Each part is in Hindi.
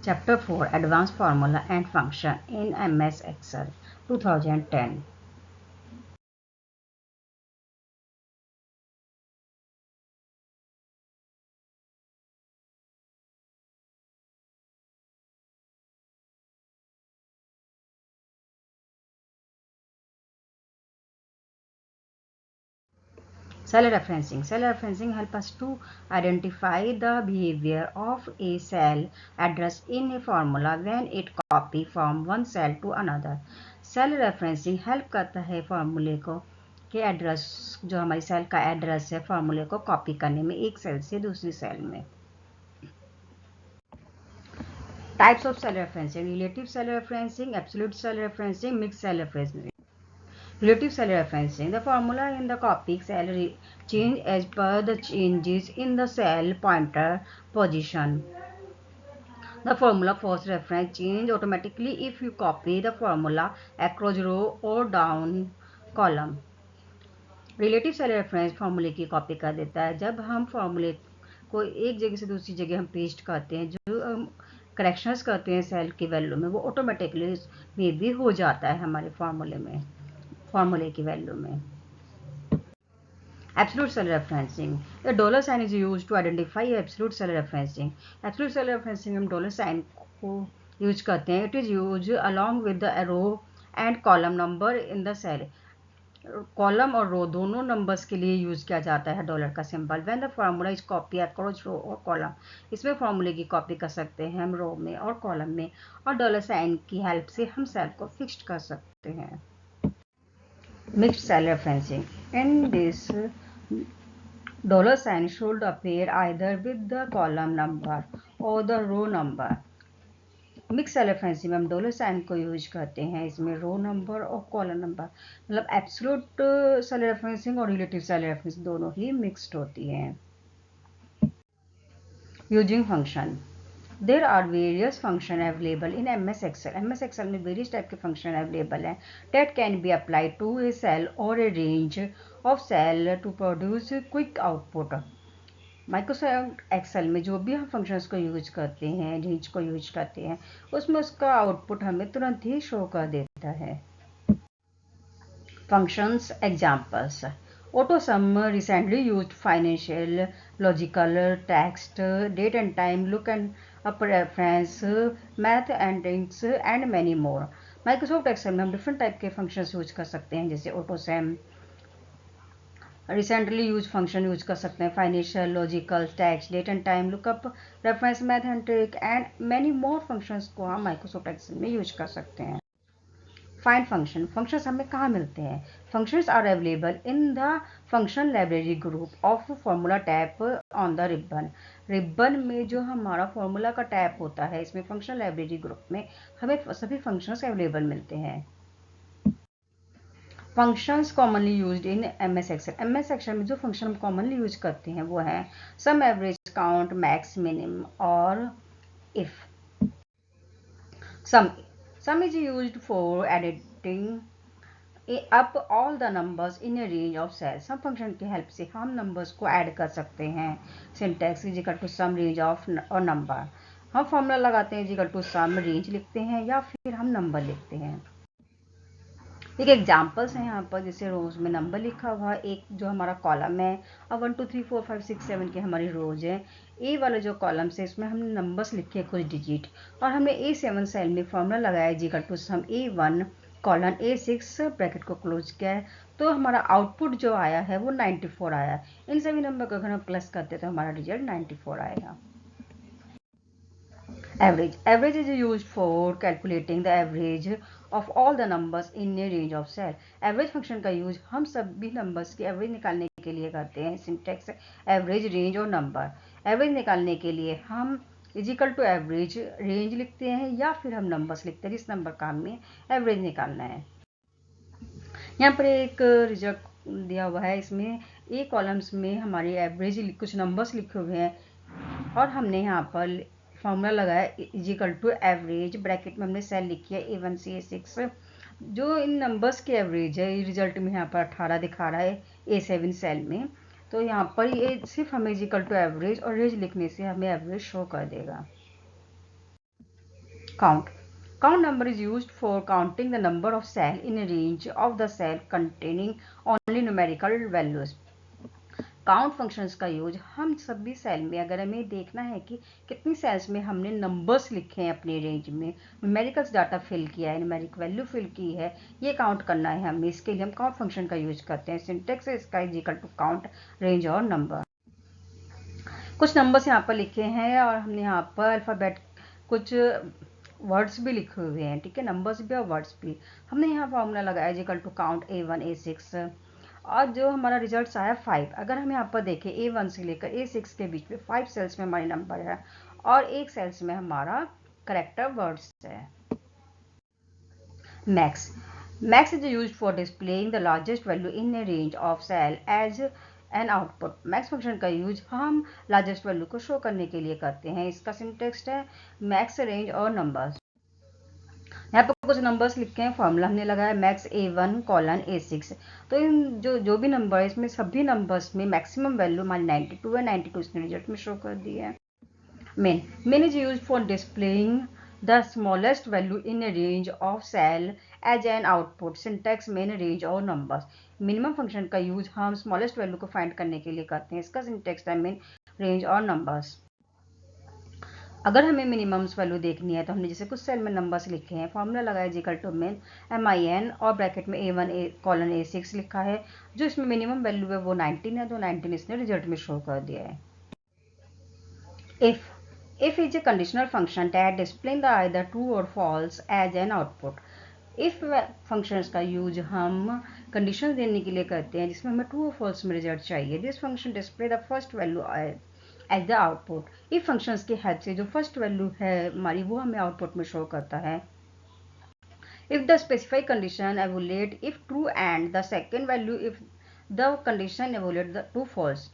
Chapter 4 Advanced Formula and Function in MS Excel 2010. Cell referencing. Cell referencing helps us to identify the behavior of a cell address in a formula when it copy from one cell to another. Cell referencing help करता है फॉर्मूले को के एड्रेस जो हमारी सेल का एड्रेस है फॉर्मूले को कॉपी करने में एक सेल से दूसरी सेल में. Types of cell referencing: relative cell referencing, absolute cell referencing, mixed cell referencing. Relative cell referencing: the formula in the copy cell change as per the changes in the cell pointer position. The formula force reference change automatically if you copy the formula across row or down column. Relative cell reference फॉर्मूले की कॉपी कर देता है. जब हम फॉर्मूले को एक जगह से दूसरी जगह हम पेस्ट करते हैं, जो हम करेक्शंस करते हैं सेल की वैल्यू में, वो ऑटोमेटिकली में भी हो जाता है हमारे फॉर्मूले की वैल्यू में. Absolute cell referencing. The dollar sign is used to identify absolute cell referencing. Absolute cell referencing हम डॉलर साइन को यूज करते हैं. It is used along with the row and column number in the cell. Column और रो दोनों नंबर्स के लिए यूज किया जाता है डॉलर का symbol. When the formula is copy across row और कॉलम. इसमें फार्मूले की कॉपी कर सकते हैं हम रो में और कॉलम में, और डॉलर साइन की हेल्प से हम सेल को फिक्स कर सकते हैं. Mixed cell referencing. In this dollar sign should appear either with the column number or the row number. Mix cell referencing में हम डॉलर साइन को यूज करते हैं. इसमें रो नंबर और कॉलम नंबर, मतलब एब्सोल्यूट सेल रेफरेंसिंग और रिलेटिव सेल रेफरेंसिंग दोनों ही मिक्स्ड होती हैं. Using function. There are various function available in MS Excel. MS Excel में वेरियस टाइप के फंक्शन अवेलेबल हैं that can be applied to a cell और a range of cell to produce quick output. Microsoft Excel में जो भी हम फंक्शंस को यूज करते हैं, रेंज को यूज करते हैं, उसमें उसका आउटपुट हमें तुरंत ही शो कर देता है. Functions examples. AutoSum recently used financial, logical, text, date and time, look and up reference, math and index and many more. Microsoft Excel में हम डिफरेंट टाइप के फंक्शंस यूज कर सकते हैं, जैसे AutoSum, recently use function use कर सकते हैं, financial, logical, text, date and time, lookup, reference, mathematic and many more functions को हम माइक्रोसॉफ्ट एक्सेल में यूज कर सकते हैं. Find function. फंक्शंस हमें कहाँ मिलते हैं? Functions are available in the function library group of formula tab on the ribbon. Ribbon में जो हमारा फॉर्मूला का टैब होता है, इसमें फंक्शन लाइब्रेरी ग्रुप में हमें सभी फंक्शंस अवेलेबल मिलते हैं. Functions commonly used in MS Excel. MS Excel में जो फंक्शन हम कॉमनली यूज करते हैं वो है sum, average, count, max, minimum और if. Sum is used for editing up all the numbers in a range of cells. Sum function की हेल्प से हम नंबर्स को ऐड कर सकते हैं. Syntax is equal to sum range of और नंबर. हम फॉर्मूला लगाते हैं, is equal to sum range लिखते हैं या फिर हम नंबर लिखते हैं. एक एग्जाम्पल्स हैं यहाँ पर, जैसे रोज में नंबर लिखा हुआ है, एक जो हमारा कॉलम है, और 1 2 3 4 5 6 7 की हमारी रोज है. ए वाला जो कॉलम है इसमें हमने नंबर्स लिखे कुछ डिजिट, और हमने A7 सेल में फॉर्मूला लगाया जिकल to sum A1 colon A6 bracket को क्लोज किया है, तो हमारा आउटपुट जो आया है वो 94 आया. इन सभी नंबर को अगर हम प्लस करते तो हमारा रिजल्ट 94 आएगा. Average. Average is used for calculating the average of all the numbers in a range of cell. Average function का यूज हम सभी नंबर्स की एवरेज निकालने के लिए करते हैं. सिंटैक्स एवरेज, रेंज और नंबर. एवरेज निकालने के लिए हम इजिकल टू एवरेज रेंज लिखते हैं या फिर हम नंबर्स लिखते हैं जिस नंबर का हमें एवरेज निकालना है. यहाँ पर एक रिजल्ट दिया हुआ है, इसमें ए कॉलम्स में हमारी एवरेज कुछ नंबर्स लिखे हुए हैं और हमने यहाँ पर फॉर्मूला लगाया इजिकल टू एवरेज, ब्रैकेट में हमने सेल लिखी है A1 से A6. जो इन नंबर्स की एवरेज है, रिजल्ट में यहाँ पर 18 दिखा रहा है A7 सेल में, तो यहाँ पर ये सिर्फ हमें इजिकल टू एवरेज और रेंज लिखने से हमें एवरेज शो कर देगा. Count. Count number is used for counting the number of cells in a range of the cell containing only numerical values. Count functions का यूज हम सभी सेल में, अगर हमें देखना है कि कितनी सेल्स में हमने नंबर्स लिखे हैं अपने रेंज में, न्यूमेरिकल्स डाटा फिल किया है, न्यूमेरिक वैल्यू फिल की है, ये काउंट करना है हमें, इसके लिए हम काउंट फंक्शन का यूज करते हैं. सिंटेक्स इसका is equal to count range और नंबर. कुछ नंबर्स यहाँ पर लिखे हैं और हमने यहाँ पर अल्फ़ाबेट कुछ वर्ड्स भी लिखे हुए हैं, ठीक है, नंबर्स भी और वर्ड्स भी. हमने यहाँ फॉर्मूला लगाया is equal to count A1 A6 और जो हमारा रिजल्ट आया 5. अगर हम यहाँ पर देखें A1 से लेकर A6 के बीच में 5 सेल्स में हमारे नंबर है और एक सेल्स में हमारा करेक्टर वर्ड्स है. Max. Max is used for displaying the largest value in a range of cell as an output. Max function का यूज हम लार्जेस्ट वैल्यू को शो करने के लिए करते हैं. इसका सिंटेक्स है मैक्स रेंज और नंबर्स. यहाँ पर कुछ नंबर्स लिखे हैं, फॉर्मूला हमने लगाया मैक्स A1 कॉलन A6. तो इन जो भी नंबर है इसमें सभी नंबर्स में मैक्सिमम वैल्यू हमारी 92 है. 92 इसने रिजल्ट में शो कर दी है. Min is use for displaying the smallest value in a range of cell as an output. Syntax min range और नंबर्स. मिनिमम फंक्शन का यूज हम स्मॉलेस्ट वैल्यू को फाइंड करने के लिए करते हैं. इसका सिंटेक्स है मेन रेंज और नंबर्स. अगर हमें मिनिमम्स वैल्यू देखनी है तो हमने जैसे कुछ सेल में नंबर्स लिखे हैं, फॉर्मूला लगाया इक्वल टू मेन MIN और ब्रैकेट में A1 कॉलन A6 लिखा है. जो इसमें मिनिमम वैल्यू है वो 19 है, तो 19 इसने रिजल्ट में शो कर दिया है. If is a conditional function that display the either true or false as an output. If functions का यूज हम कंडीशन देने के लिए करते हैं जिसमें हमें ट्रू और फॉल्स में रिजल्ट चाहिए. This function display the first value as the output. If functions की हेल्प से जो फर्स्ट वैल्यू है हमारी वो हमें आउटपुट में शो करता है. If the specified condition evaluate if true and the second value if the condition evaluate the true false.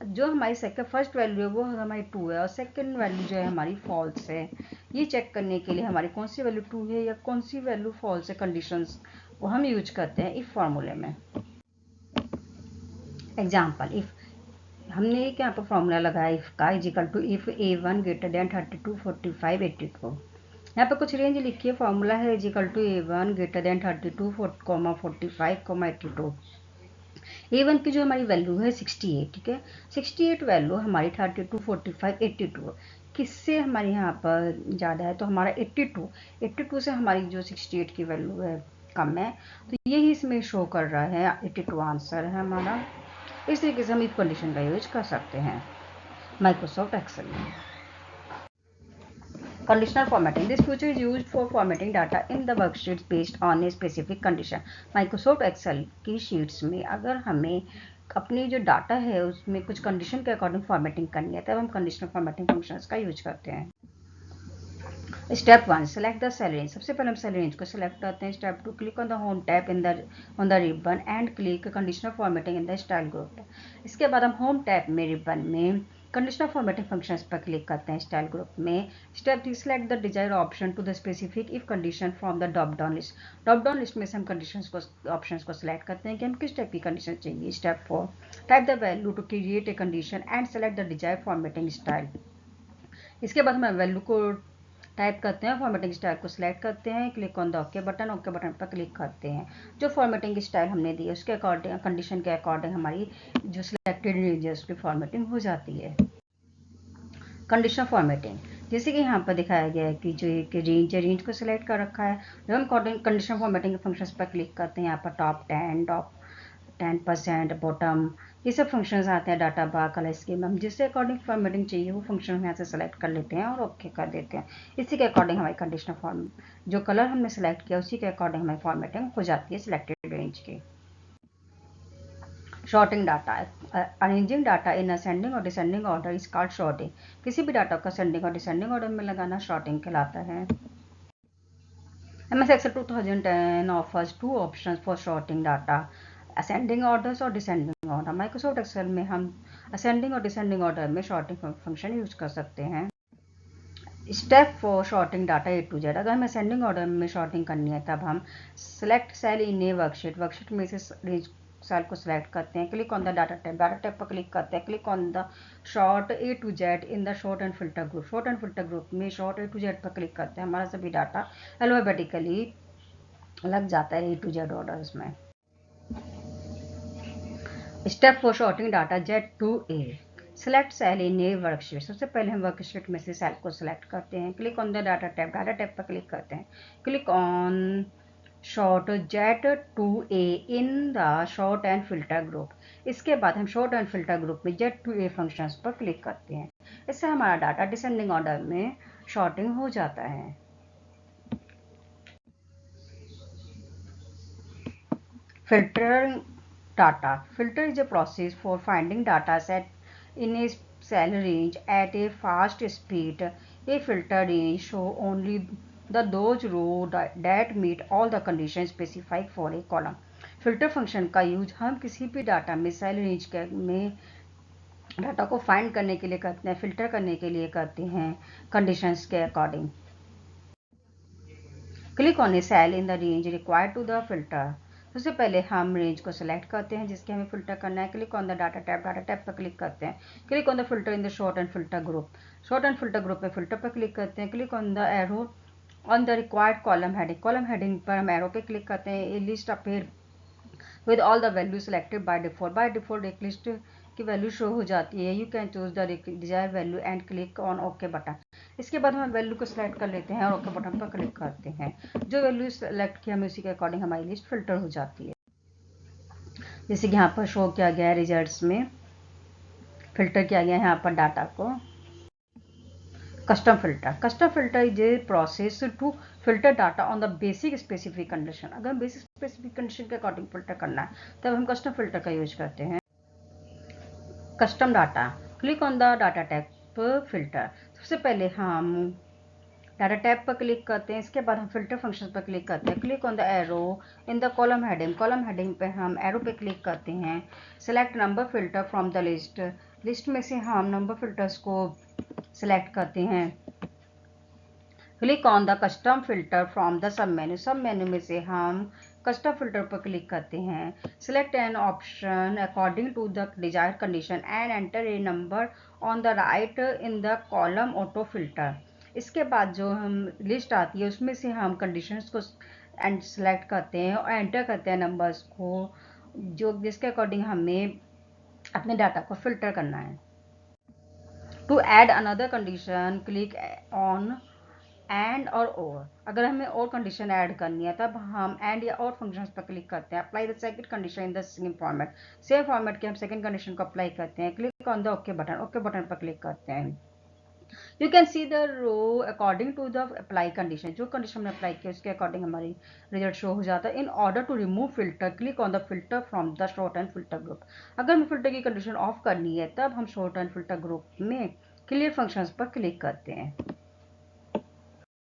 जो हमारी फर्स्ट वैल्यू है वो हमारी ट्रू है और सेकंड वैल्यू जो है हमारी फॉल्स है. ये चेक करने के लिए हमारी कौन सी वैल्यू ट्रू है या कौन सी वैल्यू फॉल्स है कंडीशंस वो हम यूज करते हैं इफ फॉर्मूले में. एग्जाम्पल. इफ हमने एक यहाँ पर फॉर्मूला लगाया इफ का is equal to if A1 greater than 32 45 82. यहाँ पर कुछ रेंज लिखी है, फॉर्मूला है is equal to A1 greater than 32 45 82. A1 की जो हमारी वैल्यू है 68, ठीक है, 68 वैल्यू हमारी 32 45 82 किससे हमारी यहाँ पर ज़्यादा है, तो हमारा 82 से हमारी जो 68 की वैल्यू है कम है, तो यही इसमें शो कर रहा है 82 आंसर है हमारा. इस तरीके से हम इफ कंडीशन का यूज कर सकते हैं माइक्रोसॉफ्ट एक्सेल में. Conditional formatting. This feature is used for formatting data in the worksheets based on a specific condition. Microsoft Excel की शीट्स में अगर हमें अपनी जो डाटा है उसमें कुछ कंडीशन के अकॉर्डिंग फॉर्मेटिंग करनी है तब हम कंडीशनल फॉर्मेटिंग फंक्शंस का यूज करते हैं. Step 1 select the cell range. सबसे पहले हम सेल रेंज को सेलेक्ट करते हैं. Step 2 click on the home tab on the ribbon and click conditional formatting in the style group. इसके बाद हम होम टैब में रिबन में कंडीशनल फॉर्मेटिंग फंक्शंस पर क्लिक करते हैं स्टाइल ग्रुप में. Step 3 select the desired option to the specific if condition from the drop down list. Drop down list में से हम कंडीशंस को ऑप्शंस को सिलेक्ट करते हैं कि हम किस टाइप की कंडीशन चाहिए. Step 4 type the value to create a condition and select the desired formatting style. इसके बाद हम वैल्यू को टाइप करते हैं, फॉर्मेटिंग स्टाइल को सिलेक्ट करते हैं, click on the okay button पर क्लिक करते हैं. जो फॉर्मेटिंग स्टाइल हमने दी है उसके अकॉर्डिंग कंडीशन के अकॉर्डिंग हमारी जो सिलेक्टेड रेंज है उसकी फॉर्मेटिंग हो जाती है. कंडीशनल फॉर्मेटिंग जैसे कि यहाँ पर दिखाया गया है कि जो एक रेंज है रेंज को सिलेक्ट कर रखा है. जब हम कंडीशनल फॉर्मेटिंग के फंक्शंस पर क्लिक करते हैं यहाँ पर टॉप 10% बॉटम ये सब फंक्शंस आते हैं. डाटा बार कलर स्कीम हम जिससे अकॉर्डिंग फॉर्मेटिंग चाहिए वो फंक्शन हम यहाँ से सेलेक्ट कर लेते हैं और ओके कर देते हैं. इसी के अकॉर्डिंग हमारी कंडीशनल फॉर्म जो कलर हमने सेलेक्ट किया उसी के अकॉर्डिंग हमारी फॉर्मेटिंग हो जाती है सिलेक्टेड रेंज की. Sorting data. Arranging data in ascending और descending order is called sorting. किसी भी डाटा को असेंडिंग और डिसेंडिंग ऑर्डर में लगाना शॉर्टिंग कहलाता है. MS Excel 2010 offers 2 options for sorting data, ascending orders और डिसेंडिंग ऑर्डर. माइक्रोसॉफ्ट एक्सेल में हम असेंडिंग और डिसेंडिंग ऑर्डर में शॉर्टिंग फंक्शन यूज कर सकते हैं. Step for sorting data A to Z. अगर हमें असेंडिंग ऑर्डर में शॉर्टिंग करनी है तब हम select cell in a worksheet में से रेंज सेल को सिलेक्ट करते हैं, click on the data tab पर क्लिक करते हैं, click on the sort A to Z in the sort and filter group. Sort and filter group में शॉर्ट ए टू जेड पर क्लिक करते हैं, हमारा सभी डाटा अल्फाबेटिकली लग जाता है ए टू जेड ऑर्डर्स में। Step for sorting data Z to A. Select cell in a worksheet. सबसे पहले हम वर्कशीट में से सेल को सिलेक्ट करते हैं, click on the data tab पर क्लिक करते हैं, click on sort Z to A in the sort and filter group. इसके बाद हम शॉर्ट एंड फिल्टर ग्रुप में जेड टू ए फंक्शंस पर क्लिक करते हैं। इससे हमारा डाटा डिसेंडिंग ऑर्डर में शॉर्टिंग हो जाता है। Filtering data. Filter is a process for finding data set in a cell range at a fast speed. A filter range show only those rows that meet all the conditions specified for a column. Filter function का यूज हम किसी भी डाटा में सेल रेंज में डाटा को फाइंड करने के लिए करते हैं, फिल्टर करने के लिए करते हैं कंडीशंस के according. Click on a cell in the range required to the filter. सबसे पहले हम रेंज को सिलेक्ट करते हैं जिसके हमें फिल्टर करना है, click on the data tab पर क्लिक करते हैं, click on the filter in the sort and filter group. Sort and filter group में फिल्टर पर क्लिक करते हैं, click on the arrow on the required column heading. Column heading पर हम एरो पे क्लिक करते हैं, a list appear with all the value selected by default. By default एक लिस्ट की वैल्यू शो हो जाती है। You can choose the desire value and click on okay button. इसके बाद हम वैल्यू को सिलेक्ट कर लेते हैं और ओके बटन पर क्लिक करते हैं। जो वैल्यू सिलेक्ट किया हमें उसी के अकॉर्डिंग हमारी लिस्ट फिल्टर हो जाती है। जैसे कि यहाँ पर शो किया गया है, रिजल्ट्स में फिल्टर किया गया है यहाँ पर डाटा को। Custom filter is a process to filter data on the basic specific condition. अगर हम बेसिक स्पेसिफिक कंडीशन के अकॉर्डिंग फिल्टर करना है तब हम कस्टम फिल्टर का यूज करते हैं। Custom data. Click on the data tab filter. सबसे पहले हम डाटा टैब पर क्लिक करते हैं, इसके बाद हम फिल्टर फंक्शन पर क्लिक करते हैं, click on the arrow in the column heading. Column heading पे हम एरो पे क्लिक करते हैं, select number filter from the list. List में से हम नंबर फिल्टर्स को सिलेक्ट करते हैं, click on the custom filter from the sub menu. Sub menu में से हम कस्टम फिल्टर पर क्लिक करते हैं, select an option according to the desired condition and enter a number on the right in the column auto filter. इसके बाद जो हम लिस्ट आती है उसमें से हम कंडीशंस को सेलेक्ट करते हैं और एंटर करते हैं नंबर्स को, जो जिसके अकॉर्डिंग हमें अपने डाटा को फिल्टर करना है। To add another condition click on and or. अगर हमें और कंडीशन ऐड करनी है तब हम एंड या और फंक्शंस पर क्लिक करते हैं। Apply the second condition in the same format. Same format के हम सेकंड कंडीशन को अप्लाई करते हैं, click on the okay button पर क्लिक करते हैं। You can see the row according to the apply condition. जो कंडीशन हमने अप्लाई किया उसके अकॉर्डिंग हमारी रिजल्ट शो हो जाता है। In order to remove filter click on the filter from the sort and filter group. अगर हमें फिल्टर की कंडीशन ऑफ करनी है तब हम शॉर्ट एंड फिल्टर ग्रुप में क्लियर फंक्शंस पर क्लिक करते हैं।